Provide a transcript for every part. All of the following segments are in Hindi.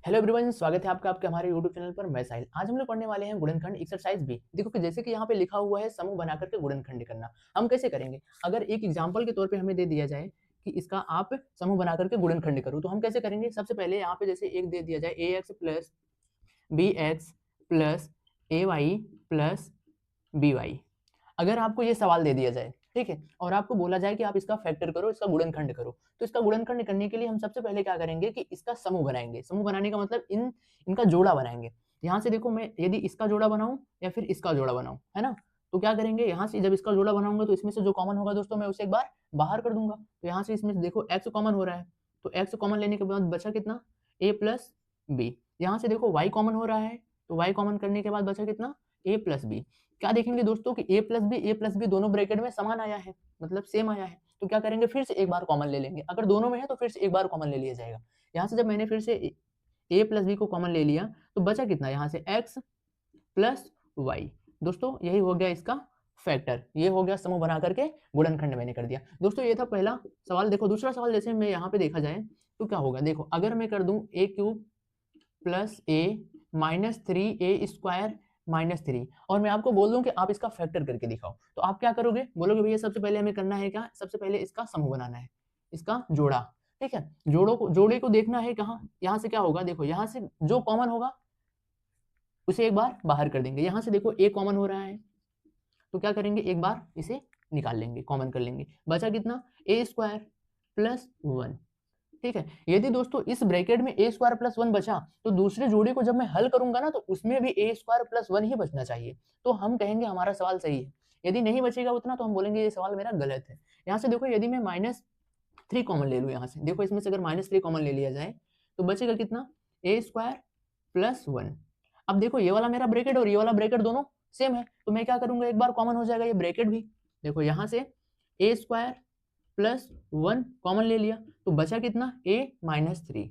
हेलो एवरीवन, स्वागत है आपका आपके हमारे यूट्यूब चैनल पर। मैं साहिल। आज हम लोग पढ़ने वाले हैं गुणनखंड एक्सरसाइज बी। देखो कि जैसे कि यहाँ पे लिखा हुआ है समूह बना करके गुणनखंड करना। हम कैसे करेंगे? अगर एक एग्जांपल के तौर पे हमें दे दिया जाए कि इसका आप समूह बना करके गुणनखंड करो, तो हम कैसे करेंगे? सबसे पहले यहाँ पे जैसे एक दे दिया जाए A X plus B X plus A Y plus B Y. अगर आपको ये सवाल दे दिया जाए, ठीक है, और आपको बोला जाए कि आप इसका फैक्टर करो, इसका गुणनखंड करो, तो इसका गुणनखंड करने के लिए हम सबसे पहले क्या करेंगे कि इसका समूह बनाएंगे। समूह बनाने का मतलब इनका जोड़ा बनाएंगे। यहाँ से देखो, मैं यदि इसका जोड़ा बनाऊं या फिर इसका जोड़ा बनाऊं, है ना, तो क्या करेंगे, यहाँ से जब इसका जोड़ा बनाऊंगा तो इसमें से जो कॉमन होगा दोस्तों मैं उसे एक बार बाहर कर दूंगा। तो यहाँ से इसमें देखो एक्स कॉमन हो रहा है, तो एक्स कॉमन लेने के बाद बचा कितना, ए प्लस बी। यहाँ से देखो वाई कॉमन हो रहा है, तो वाई कॉमन करने के बाद बचा कितना, ए प्लस बी। क्या देखेंगे दोस्तों कि ए प्लस बी दोनों ब्रैकेट में समान आया है, मतलब सेम आया है। तो क्या करेंगे, फिर से एक बार कॉमन ले लेंगे। अगर दोनों में है तो फिर से एक बार कॉमन ले लिया जाएगा। यहाँ से जब मैंने फिर से ए प्लस बी को कॉमन ले लिया तो बचा कितना, यहाँ से एक्स प्लस वाई। दोस्तों यही हो गया इसका फैक्टर, ये हो गया समूह बना करके गुणनखंड मैंने कर दिया। दोस्तों ये था पहला सवाल। देखो दूसरा सवाल जैसे मैं यहाँ पे देखा जाए तो क्या होगा, देखो अगर मैं कर दूं ए क्यूब प्लस ए माइनस थ्री ए स्क्वायर माइनस थ्री, और मैं आपको बोल दूं कि आप इसका फैक्टर करके दिखाओ, तो आप क्या करोगे, बोलोगे भैया सबसे पहले हमें करना है क्या, सबसे पहले इसका समूह बनाना है, इसका जोड़ा। ठीक है, जोड़े को देखना है कहाँ, यहाँ से क्या होगा, देखो यहाँ से जो कॉमन होगा उसे एक बार बाहर कर देंगे। यहाँ से देखो ए कॉमन हो रहा है, तो क्या करेंगे, एक बार इसे निकाल लेंगे, कॉमन कर लेंगे। बचा कितना, ए स्क्वायर प्लस वन। ठीक है, यदि दोस्तों इस ब्रैकेट में ए स्क्वायर प्लस वन बचा तो दूसरे जोड़े को जब मैं हल करूंगा ना तो उसमें भी ए स्क्वायर प्लस वन ही बचना चाहिए, तो हम कहेंगे हमारा सवाल सही है। यदि नहीं बचेगा उतना तो हम बोलेंगे ये सवाल मेरा गलत है। यहाँ से देखो यदि मैं माइनस थ्री कॉमन ले लूँ, यहाँ से देखो इसमें से अगर माइनस थ्री कॉमन ले लिया जाए तो बचेगा कितना, ए स्क्वायर प्लस वन। अब देखो ये वाला मेरा ब्रैकेट और ये वाला ब्रैकेट दोनों सेम है, तो मैं क्या करूंगा, एक बार कॉमन हो जाएगा ये ब्रैकेट भी। देखो यहाँ से A square plus one common ले लिया तो बचा कितना, ए माइनस थ्री,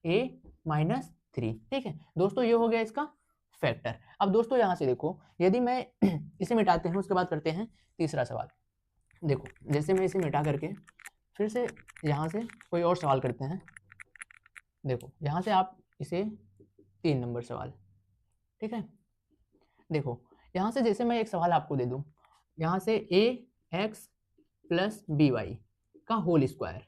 ए माइनस थ्री। ठीक है दोस्तों, ये हो गया इसका फैक्टर। अब दोस्तों यहाँ से देखो यदि मैं इसे मिटाते हैं उसके बाद करते हैं तीसरा सवाल। देखो जैसे मैं इसे मिटा करके फिर से यहाँ से कोई और सवाल करते हैं। देखो यहाँ से आप इसे 3 नंबर सवाल, ठीक है। देखो यहाँ से जैसे मैं एक सवाल आपको दे दूँ, यहाँ से ए एक्स प्लस बी वाई का होल स्क्वायर,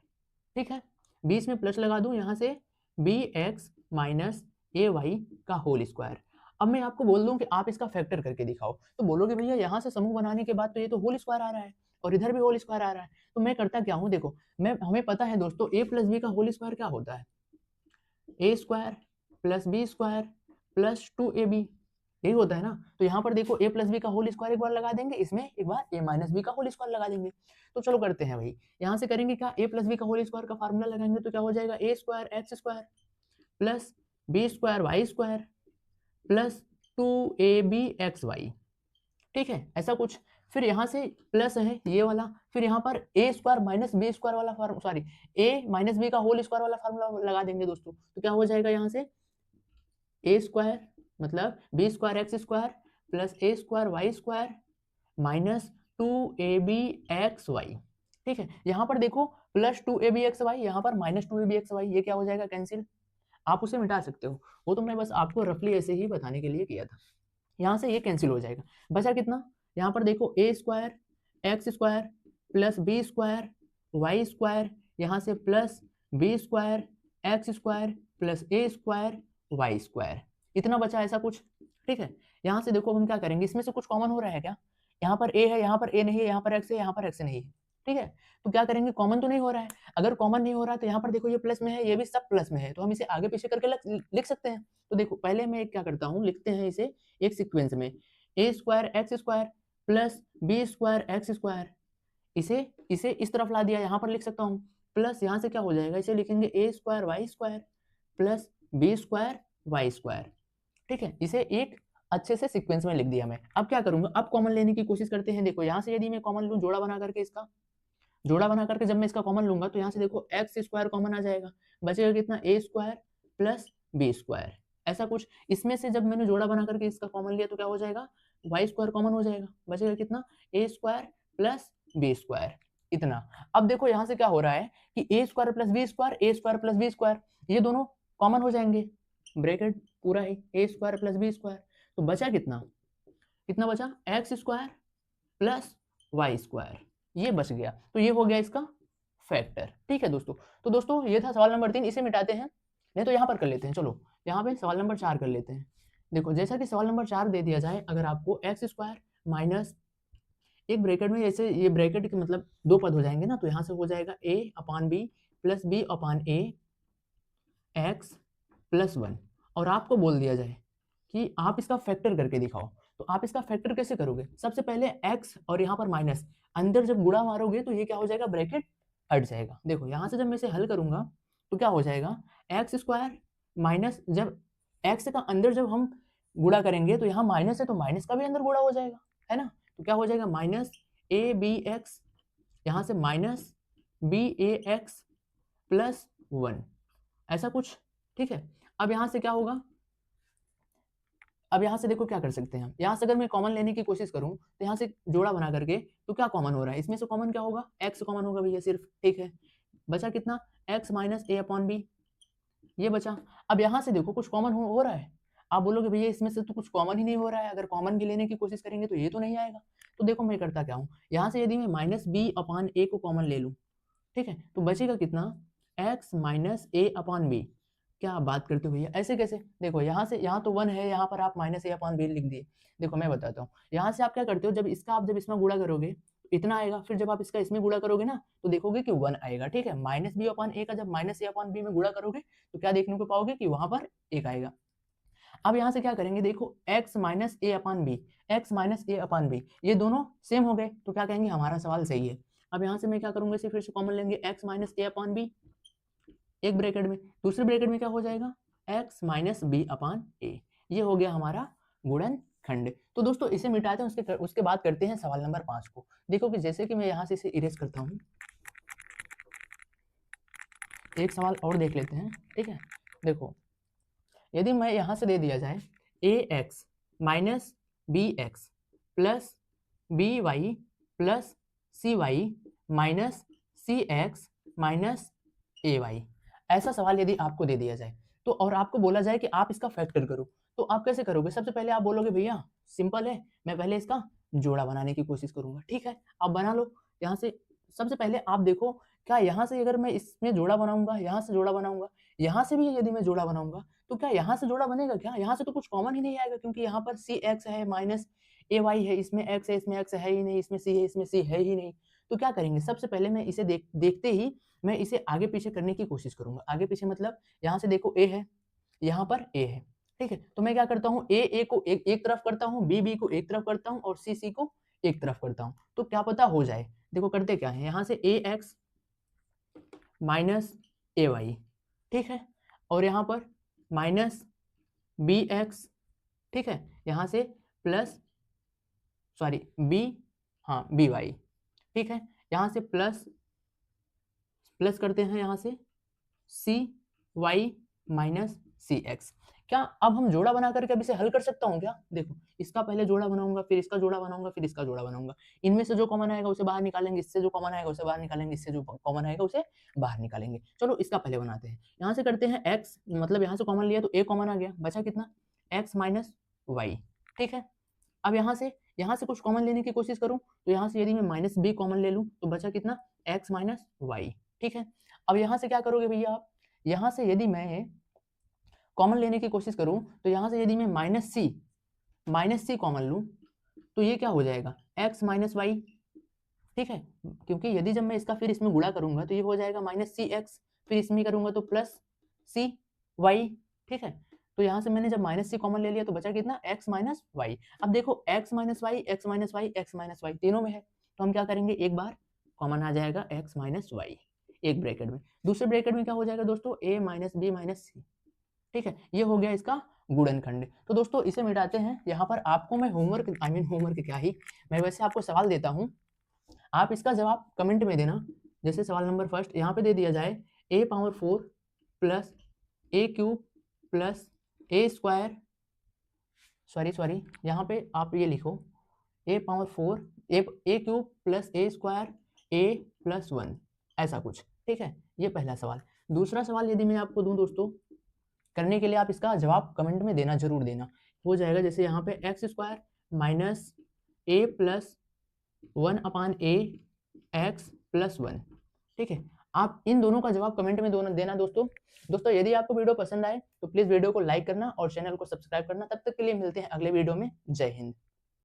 ठीक है, बीच में प्लस लगा दूं, यहाँ से B x minus A Y का होल स्क्वायर। अब मैं आपको बोल दूं कि आप इसका फैक्टर करके दिखाओ, तो बोलोगे भैया यहाँ से समूह बनाने के बाद तो ये तो होल स्क्वायर आ रहा है और इधर भी होल स्क्वायर आ रहा है, तो मैं करता क्या हूँ, देखो मैं हमें पता है दोस्तों ए प्लस बी का होल स्क्वायर क्या होता है, A square plus B square plus two A B, यही होता है ना। तो यहाँ पर देखो ए प्लस बी का होल स्क्वायर एक बार लगा देंगे, इसमें एक बार ए माइनस बी का होल स्क्वायर लगा देंगे। तो चलो करते हैं भाई, यहाँ से करेंगे क्या, ए प्लस बी का होल स्क्वायर का फार्मूला लगाएंगे तो क्या हो जाएगा, A square X square plus B square Y square plus two A B X Y. ठीक है, ऐसा कुछ। फिर यहाँ से प्लस है ये वाला, फिर यहाँ पर A square minus B square वाला सॉरी ए माइनस बी का होल स्क्वायर वाला फार्मूला लगा देंगे दोस्तों, तो क्या हो जाएगा, यहाँ से ए स्क्वायर मतलब B square X square plus A square Y square minus two A B X Y. ठीक है, यहाँ पर देखो plus two A B X Y, यहाँ पर minus two A B X Y, ये क्या हो जाएगा, कैंसिल। आप उसे मिटा सकते हो, वो तो मैं बस आपको रफली ऐसे ही बताने के लिए किया था। यहाँ से ये कैंसिल हो जाएगा, बचा कितना, यहाँ पर देखो A square X square plus B square Y square, यहाँ से plus B square X square plus A square Y square, इतना बचा, ऐसा कुछ। ठीक है, यहाँ से देखो हम क्या करेंगे, इसमें से कुछ कॉमन हो रहा है क्या, यहाँ पर ए है, यहाँ पर ए नहीं है, यहाँ पर एक्स है, यहाँ पर एक्स नहीं है। ठीक है, तो क्या करेंगे, कॉमन तो नहीं हो रहा है। अगर कॉमन नहीं हो रहा है तो यहाँ पर देखो ये प्लस में है, ये भी सब प्लस में है, तो हम इसे आगे पीछे करके लिख सकते हैं। तो देखो पहले मैं क्या करता हूँ, लिखते हैं इसे एक सीक्वेंस में, A square X square plus B square X square, इसे इसे इस तरफ ला दिया, यहाँ पर लिख सकता हूँ, प्लस यहाँ से क्या हो जाएगा, इसे लिखेंगे A square Y square plus B square Y square. ठीक है, इसे एक अच्छे से सीक्वेंस में लिख दिया मैं। अब क्या करूंगा, अब कॉमन लेने की कोशिश करते हैं। देखो यहाँ से यदि मैं कॉमन लूँ, जोड़ा बना करके इसका जोड़ा बना करके जब मैं इसका कॉमन लूंगा तो यहाँ से देखो एक्स स्क्वायर कॉमन आ जाएगा, बचेगा कितना, ए स्क्वायर प्लस बी स्क्वायर, ऐसा कुछ। इसमें से जब मैंने जोड़ा बना करके इसका कॉमन लिया तो क्या हो जाएगा, वाई स्क्वायर कॉमन हो जाएगा, बचेगा कितना, ए स्क्वायर प्लस बी स्क्वायर, इतना। अब देखो यहाँ से क्या हो रहा है कि A square plus B square, A square plus B square, ये दोनों कॉमन हो जाएंगे, ब्रैकेट पूरा ही A square plus B square, तो बचा कितना, कितना बचा, X square plus Y square, ये बच गया। तो ये हो गया इसका फैक्टर। ठीक है दोस्तों, तो दोस्तों ये था सवाल नंबर 3, इसे मिटाते हैं, नहीं तो यहाँ पर कर लेते हैं। चलो यहाँ पे सवाल नंबर 4 कर लेते हैं। देखो जैसा कि सवाल नंबर 4 दे दिया जाए, अगर आपको एक्स स्क्वायर माइनस एक ब्रैकेट में, जैसे ये ब्रैकेट के मतलब दो पद हो जाएंगे ना, तो यहाँ से हो जाएगा a upon B plus B upon A X plus 1, और आपको बोल दिया जाए कि आप इसका फैक्टर करके दिखाओ। तो आप इसका फैक्टर कैसे करोगे, सबसे पहले x और यहाँ पर माइनस, अंदर जब गुणा मारोगे तो ये क्या हो जाएगा, ब्रैकेट हट जाएगा। देखो यहाँ से जब मैं इसे हल करूंगा तो क्या हो जाएगा, एक्स स्क्वायर माइनस, जब x का अंदर जब हम गुणा करेंगे तो यहाँ माइनस है, तो माइनस का भी अंदर गुणा हो जाएगा, है ना। तो क्या हो जाएगा, माइनस ए बी एक्स, यहाँ से माइनस बी ए एक्स प्लस 1, ऐसा कुछ। ठीक है, अब यहाँ से क्या होगा, अब यहाँ से देखो क्या कर सकते हैं हम, यहाँ से अगर मैं कॉमन लेने की कोशिश करूँ तो यहाँ से जोड़ा बना करके, तो क्या कॉमन हो रहा है, इसमें से कॉमन क्या होगा, x कॉमन होगा भैया सिर्फ। ठीक है, बचा कितना, x माइनस ए अपॉन बी, ये बचा। अब यहाँ से देखो कुछ कॉमन हो रहा है, आप बोलोगे भैया इसमें से तो कुछ कॉमन ही नहीं हो रहा है, अगर कॉमन भी लेने की कोशिश करेंगे तो ये तो नहीं आएगा। तो देखो मैं करता क्या हूँ, यहाँ से यदि मैं माइनस बी अपॉन ए को कॉमन ले लूँ, ठीक है, तो बचेगा कितना, x माइनस ए अपॉन बी। क्या आप बात करते हो भैया, ऐसे कैसे, देखो यहाँ से, यहाँ तो 1 है, यहाँ पर आप माइनस ए अपॉन बी लिख दिए। देखो मैं बताता हूँ, यहाँ से आप क्या करते हो, जब इसका आप जब इसमें गुणा करोगे इतना आएगा, फिर जब आप इसका इसमें गुणा करोगे ना तो देखोगे कि 1 आएगा। ठीक है, माइनस बी अपॉन ए का जब माइनस ए अपॉन बी में गुणा करोगे तो क्या देखने को पाओगे कि वहां पर 1 आएगा। अब यहाँ से क्या करेंगे, देखो x माइनस ए अपॉन बी, एक्स माइनस ए अपॉन बी, ये दोनों सेम हो गए, तो क्या कहेंगे, हमारा सवाल सही है। अब यहाँ से मैं क्या करूंगा, इसे फिर से कॉमन लेंगे, x माइनस ए अपॉन बी एक ब्रैकेट में, दूसरे ब्रैकेट में क्या हो जाएगा, x माइनस बी अपॉन ए, ये हो गया हमारा गुणनखंड। तो दोस्तों इसे मिटाते हैं, उसके बाद करते हैं सवाल नंबर 5 को। देखो कि जैसे कि मैं यहाँ से इसे इरेज करता हूँ, एक सवाल और देख लेते हैं। ठीक है, देखो यदि मैं यहाँ से दे दिया जाए A X minus B X plus B Y plus C Y minus C X minus A Y, ऐसा सवाल यदि आपको दे दिया जाए तो, और आपको बोला जाए कि आप इसका फैक्टर करो, तो आप कैसे करोगे, सबसे पहले आप बोलोगे भैया सिंपल है, मैं पहले इसका जोड़ा बनाने की कोशिश करूंगा। ठीक है, आप बना लो। यहाँ से सबसे पहले आप देखो, क्या यहाँ से अगर मैं इसमें जोड़ा बनाऊंगा, यहाँ से जोड़ा बनाऊंगा, यहाँ से भी यदि मैं जोड़ा बनाऊंगा, तो क्या यहाँ से जोड़ा बनेगा, क्या यहाँ से तो कुछ कॉमन ही नहीं आएगा, क्योंकि यहाँ पर सी एक्स है माइनस ए वाई है, इसमें एक्स है, इसमें एक्स है ही नहीं, इसमें सी है, इसमें सी है ही नहीं। तो क्या करेंगे, सबसे पहले मैं इसे देखते ही मैं इसे आगे पीछे करने की कोशिश करूंगा। आगे पीछे मतलब यहाँ से देखो ए है, यहाँ पर ए है। ठीक है, तो मैं क्या करता हूँ, ए को एक तरफ करता हूँ, बी को एक तरफ करता हूँ, और सी को एक तरफ करता हूँ, तो क्या पता हो जाए। देखो करते क्या है, यहाँ से ए एक्स माइनस ए वाई, ठीक है, और यहाँ पर माइनस बी एक्स, ठीक है, यहाँ से प्लस, सॉरी बी, हाँ बी वाई, ठीक है, यहाँ से प्लस प्लस करते हैं, यहाँ से सी वाई माइनस सी एक्स। क्या अब हम जोड़ा बना करके अब इसे हल कर सकता हूँ क्या, देखो इसका पहले जोड़ा बनाऊंगा, फिर इसका जोड़ा बनाऊंगा, फिर इसका जोड़ा बनाऊंगा, इनमें से जो कॉमन आएगा उसे बाहर निकालेंगे, इससे जो कॉमन आएगा उसे बाहर निकालेंगे, इससे जो कॉमन आएगा उसे बाहर निकालेंगे। चलो इसका पहले बनाते हैं, यहाँ से करते हैं x, मतलब यहाँ से कॉमन लिया तो a कॉमन आ गया, बचा कितना, x माइनस वाई। ठीक है, अब यहाँ से कुछ कॉमन लेने की कोशिश करूँ, तो यहाँ से यदि मैं माइनस बी कॉमन ले लूँ तो बचा कितना, x माइनस वाई। ठीक है, अब यहाँ से क्या करोगे भैया आप, यहाँ से यदि मैं कॉमन लेने की कोशिश करूं, तो यहाँ से यदि मैं माइनस सी कॉमन लूं, तो ये क्या हो जाएगा, x माइनस वाई। ठीक है, क्योंकि यदि जब मैं इसका फिर इसमें गुणा करूंगा तो ये हो जाएगा माइनस सी एक्स, फिर इसमें करूंगा तो प्लस सी वाई। ठीक है, तो यहाँ से मैंने जब माइनस सी कॉमन ले लिया तो बचा कितना, x माइनस वाई। अब देखो x minus Y, X minus Y, X minus Y तीनों में है, तो हम क्या करेंगे, एक बार कॉमन आ जाएगा x माइनस वाई एक ब्रैकेट में, दूसरे ब्रैकेट में क्या हो जाएगा दोस्तों, a माइनस बी माइनस सी। ठीक है, ये हो गया इसका गुणनखंड। तो दोस्तों इसे मिटाते हैं, यहाँ पर आपको मैं होमवर्क, होमवर्क क्या ही, मैं वैसे आपको सवाल देता हूँ, आप इसका जवाब कमेंट में देना। जैसे सवाल नंबर फर्स्ट यहाँ पे दे दिया जाए, a power 4 plus A cube plus A square, sorry यहाँ पे आप ये लिखो, a power 4 A cube plus A square A plus 1, ऐसा कुछ। ठीक है, ये पहला सवाल। दूसरा सवाल यदि मैं आपको दूं दोस्तों, करने के लिए आप इसका जवाब कमेंट में देना जरूर देना। हो जाएगा जैसे यहाँ पे एक्स स्क्वायर माइनस ए प्लस 1/a एक्स प्लस 1। ठीक है, आप इन दोनों का जवाब कमेंट में दोनों देना दोस्तों। दोस्तों यदि आपको वीडियो पसंद आए तो प्लीज़ वीडियो को लाइक करना और चैनल को सब्सक्राइब करना। तब तक के लिए मिलते हैं अगले वीडियो में। जय हिंद।